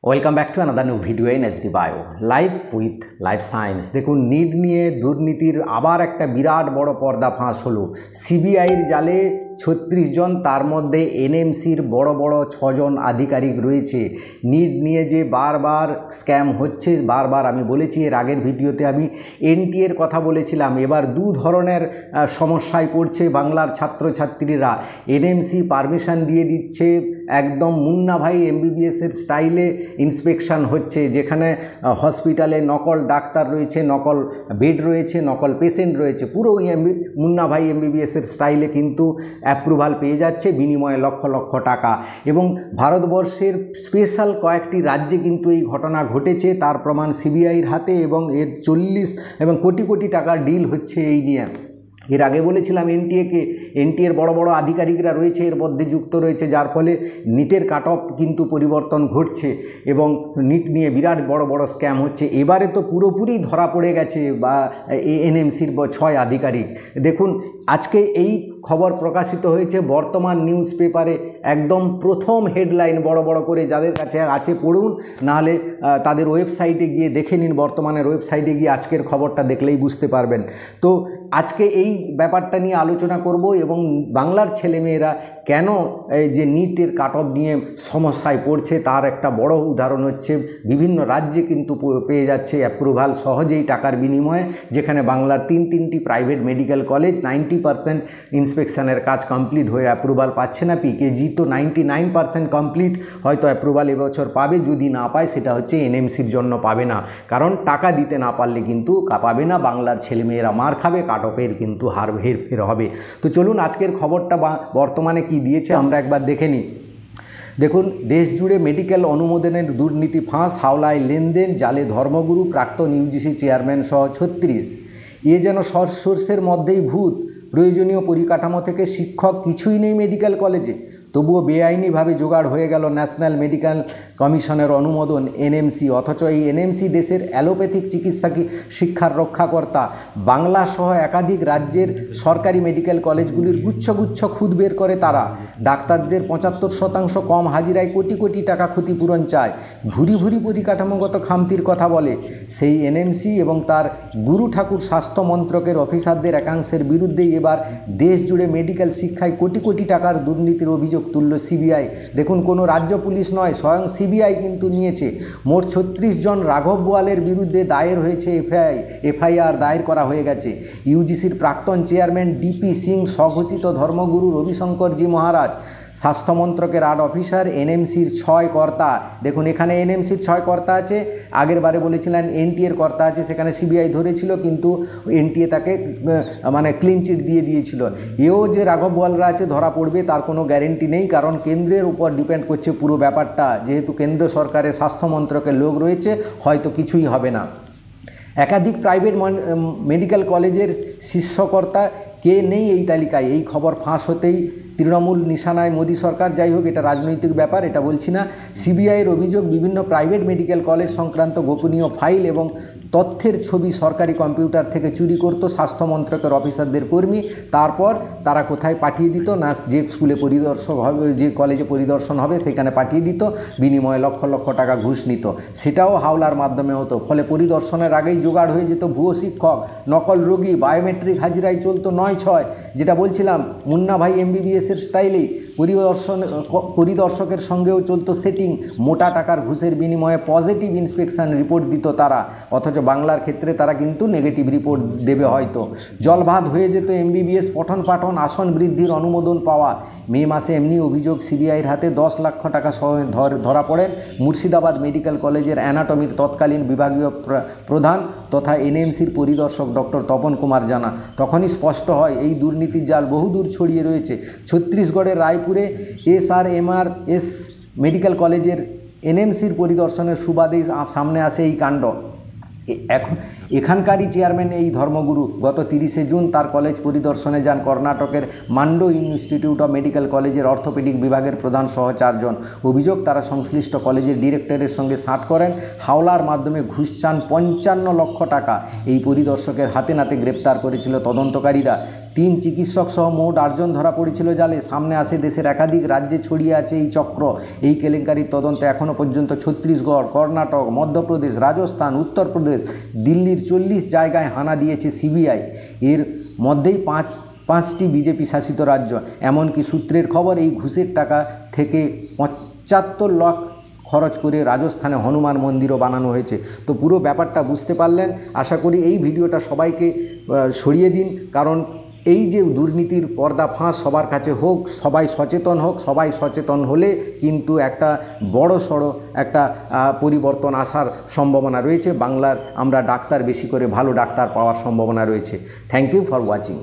Welcome back to another new video in SD bio life with life science. দেখুন, NEET নিয়ে দুর্নীতির আবার একটা বিরাট বড় পর্দা ফাঁস হলো। সিবিআইয়ের জালে ৩৬ জন, তার মধ্যে এনএমসির বড় বড় ৬ জন আধিকারিক রয়েছে। নিট নিয়ে যে বারবার স্ক্যাম হচ্ছে, বারবার আমি বলেছি, এর আগের ভিডিওতে আমি এনটিএর কথা বলেছিলাম। এবার দু ধরনের সমস্যায় পড়ছে বাংলার ছাত্রছাত্রীরা। এনএমসি পারমিশন দিয়ে দিচ্ছে, একদম মুন্না ভাই এমবিবিএসের স্টাইলে ইন্সপেকশন হচ্ছে, যেখানে হসপিটালে নকল ডাক্তার রয়েছে, নকল বেড রয়েছে, নকল পেশেন্ট রয়েছে, পুরো মুন্না ভাই এমবিবিএসের স্টাইলে কিন্তু অ্যাপ্রুভাল পেয়ে যাচ্ছে, বিনিময়ে লক্ষ লক্ষ টাকা। এবং ভারতবর্ষের স্পেশাল কয়েকটি রাজ্যে কিন্তু এই ঘটনা ঘটেছে, তার প্রমাণ সিবিআইয়ের হাতে, এবং এর 40 এবং কোটি কোটি টাকার ডিল হচ্ছে এই নিয়ে। এর আগে বলেছিলাম এনটিএর বড় বড় আধিকারিকরা রয়েছে এর মধ্যে যুক্ত রয়েছে, যার ফলে নিটের কাট অফ কিন্তু পরিবর্তন ঘটছে এবং নিট নিয়ে বিরাট বড় বড় স্ক্যাম হচ্ছে। এবারে তো পুরোপুরি ধরা পড়ে গেছে বা এনএমসির ৬ আধিকারিক। দেখুন, আজকে এই খবর প্রকাশিত হয়েছে বর্তমান নিউজ পেপারে, একদম প্রথম হেডলাইন বড় বড় করে, যাদের কাছে আছে পড়ুন, নাহলে তাদের ওয়েবসাইটে গিয়ে দেখে নিন, বর্তমানের ওয়েবসাইটে গিয়ে আজকের খবরটা দেখলেই বুঝতে পারবেন। তো আজকে এই ব্যাপারটা নিয়ে আলোচনা করব এবং বাংলার ছেলেমেয়েরা কেন যে নিটের কাট অফ নিয়ে সমস্যায় পড়ছে তার একটা বড় উদাহরণ হচ্ছে বিভিন্ন রাজ্যে কিন্তু পেয়ে যাচ্ছে অ্যাপ্রুভাল সহজেই টাকার বিনিময়ে, যেখানে বাংলার তিনটি প্রাইভেট মেডিকেল কলেজ 90% ইন্সপেকশনের কাজ কমপ্লিট হয়ে অ্যাপ্রুভাল পাচ্ছে না। পিকেজি তো 99% কমপ্লিট, হয়তো অ্যাপ্রুভাল এবছর পাবে, যদি না পায় সেটা হচ্ছে এনএমসির জন্য পাবে না, কারণ টাকা দিতে না পারলে কিন্তু পাবে না। বাংলার ছেলেমেয়েরা মার খাবে, কাট অফের কিন্তু হার হেরফের হবে। তো চলুন আজকের খবরটা বর্তমানে কি দিয়েছে আমরা একবার দেখে নিই। দেখুন, দেশ জুড়ে মেডিকেল অনুমোদনের দুর্নীতি ফাঁস, হাওলায় লেনদেন, জালে ধর্মগুরু, প্রাক্তন ইউজিসি চেয়ারম্যান সহ 36। যেন সোর্সের মধ্যেই ভূত। প্রয়োজনীয় পরিকাঠামো থেকে শিক্ষক কিছুই নেই মেডিকেল কলেজে, তবুও বেআইনিভাবে জোগাড় হয়ে গেল ন্যাশনাল মেডিকেল কমিশনের অনুমোদন এনএমসি। অথচ এই এনএমসি দেশের অ্যালোপ্যাথিক চিকিৎসা শিক্ষার রক্ষাকর্তা। বাংলা সহ একাধিক রাজ্যের সরকারি মেডিকেল কলেজগুলির গুচ্ছ গুচ্ছ খুদ বের করে তারা। ডাক্তারদের 75% কম হাজিরায় কোটি কোটি টাকা ক্ষতিপূরণ চায়, ভুরি ভুরি পরিকাঠামোগত খামতির কথা বলে। সেই এনএমসি এবং তার গুরু ঠাকুর স্বাস্থ্য মন্ত্রকের অফিসারদের একাংশের বিরুদ্ধেই এবার দেশ জুড়ে মেডিকেল শিক্ষায় কোটি কোটি টাকার দুর্নীতির অভিযোগ তুলল সিবিআই। দেখুন, কোনো রাজ্য পুলিশ নয়, স্বয়ং সিবিআই কিন্তু নিয়েছে। মোট 36 জন রাঘব বোয়ালের বিরুদ্ধে দায়ের হয়েছে এফআইআর দায়ের করা হয়ে গেছে। ইউজিসির প্রাক্তন চেয়ারম্যান ডিপি সিং, স্বঘোষিত ধর্মগুরু রবিশঙ্করজি মহারাজ, স্বাস্থ্যমন্ত্রকের 8 অফিসার, এনএমসির 6 কর্তা। দেখুন, এখানে এনএমসির 6 কর্তা আছে, আগের বারে বলেছিলেন এনটিএর কর্তা আছে, সেখানে সিবিআই ধরেছিল কিন্তু এনটিএ তাকে মানে ক্লিন চিট দিয়ে দিয়েছিল। এও যে রাঘব বোয়ালরা আছে ধরা পড়বে তার কোনো গ্যারেন্টি নেই, কারণ কেন্দ্রের উপর ডিপেন্ড করছে পুরো ব্যাপারটা। যেহেতু কেন্দ্র সরকারের স্বাস্থ্যমন্ত্রকের লোক রয়েছে, হয়তো কিছুই হবে না। একাধিক প্রাইভেট মেডিকেল কলেজের শীর্ষকর্তা কে নেই এই তালিকায়। এই খবর ফাঁস হতেই তৃণমূল নিশানায় মোদী সরকার। যাই হোক, এটা রাজনৈতিক ব্যাপার, এটা বলছি না। সিবিআইয়ের অভিযোগ, বিভিন্ন প্রাইভেট মেডিকেল কলেজ সংক্রান্ত গোপনীয় ফাইল এবং তথ্যের ছবি সরকারি কম্পিউটার থেকে চুরি করত স্বাস্থ্য মন্ত্রকের অফিসারদের কর্মী। তারপর তারা কোথায় পাঠিয়ে দিত না, যে স্কুলে পরিদর্শক হবে, যে কলেজে পরিদর্শন হবে সেখানে পাঠিয়ে দিত, বিনিময়ে লক্ষ লক্ষ টাকা ঘুষ নিত। সেটাও হাওলার মাধ্যমে হতো। ফলে পরিদর্শনের আগেই জোগাড় হয়ে যেত ভুয়ো শিক্ষক, নকল রোগী, বায়োমেট্রিক হাজিরায় চলতো 9-6। যেটা বলছিলাম, মুন্না ভাই এমবিবিএসের স্টাইলেই পরিদর্শকের সঙ্গেও চলতো সেটিং। মোটা টাকার ঘুষের বিনিময়ে পজিটিভ ইন্সপেকশন রিপোর্ট দিত তারা, অথচ বাংলার ক্ষেত্রে তারা কিন্তু নেগেটিভ রিপোর্ট দেবে হয়তো। জলভাত হয়ে যেত এমবিবিএস পঠন পাঠন, আসন বৃদ্ধির অনুমোদন পাওয়া। মে মাসে এমনি অভিযোগ, সিবিআইয়ের হাতে 10 লক্ষ টাকা সহ ধরা পড়েন মুর্শিদাবাদ মেডিকেল কলেজের অ্যানাটমির তৎকালীন বিভাগীয় প্রধান তথা এনএমসির পরিদর্শক ডক্টর তপন কুমার জানা। তখনই স্পষ্ট হয় এই দুর্নীতির জাল বহুদূর ছড়িয়ে রয়েছে। ছত্তিশগড়ের রায়পুরে এখন এখানকারই চেয়ারম্যান এই ধর্মগুরু গত 30শে জুন তার কলেজ পরিদর্শনে যান। কর্ণাটকের মান্ডো ইনস্টিটিউট অফ মেডিকেল কলেজের অর্থোপেডিক বিভাগের প্রধান সহ 4 জন। অভিযোগ, তারা সংশ্লিষ্ট কলেজের ডিরেক্টরের সঙ্গে সাট করেন, হাওলার মাধ্যমে ঘুষ চান 55 লক্ষ টাকা। এই পরিদর্শকের হাতে নাতে গ্রেপ্তার করেছিল তদন্তকারীরা। 3 চিকিৎসক সহ মোট 8 জন ধরা পড়েছিল জালে। সামনে আসে দেশের একাধিক রাজ্যে ছড়িয়ে আছে এই চক্র। এই কেলেঙ্কারির তদন্তে এখনও পর্যন্ত ছত্তিশগড়, কর্ণাটক, মধ্যপ্রদেশ, রাজস্থান, উত্তরপ্রদেশ, দিল্লির 40 জায়গায় হানা দিয়েছে সিবিআই। এর মধ্যেই পাঁচটি বিজেপি শাসিত রাজ্য। এমনকি সূত্রের খবর, এই ঘুষের টাকা থেকে 75 লাখ খরচ করে রাজস্থানে হনুমান মন্দিরও বানানো হয়েছে। তো পুরো ব্যাপারটা বুঝতে পারলেন। আশা করি এই ভিডিওটা সবাইকে ছড়িয়ে দিন, কারণ এই যে দুর্নীতির পর্দাফাঁস সবার কাছে হোক, সবাই সচেতন হোক। সবাই সচেতন হলে কিন্তু একটা বড়সড় একটা পরিবর্তন আসার সম্ভাবনা রয়েছে। বাংলার আমরা ডাক্তার বেশি করে ভালো ডাক্তার পাওয়ার সম্ভাবনা রয়েছে। Thank you for watching.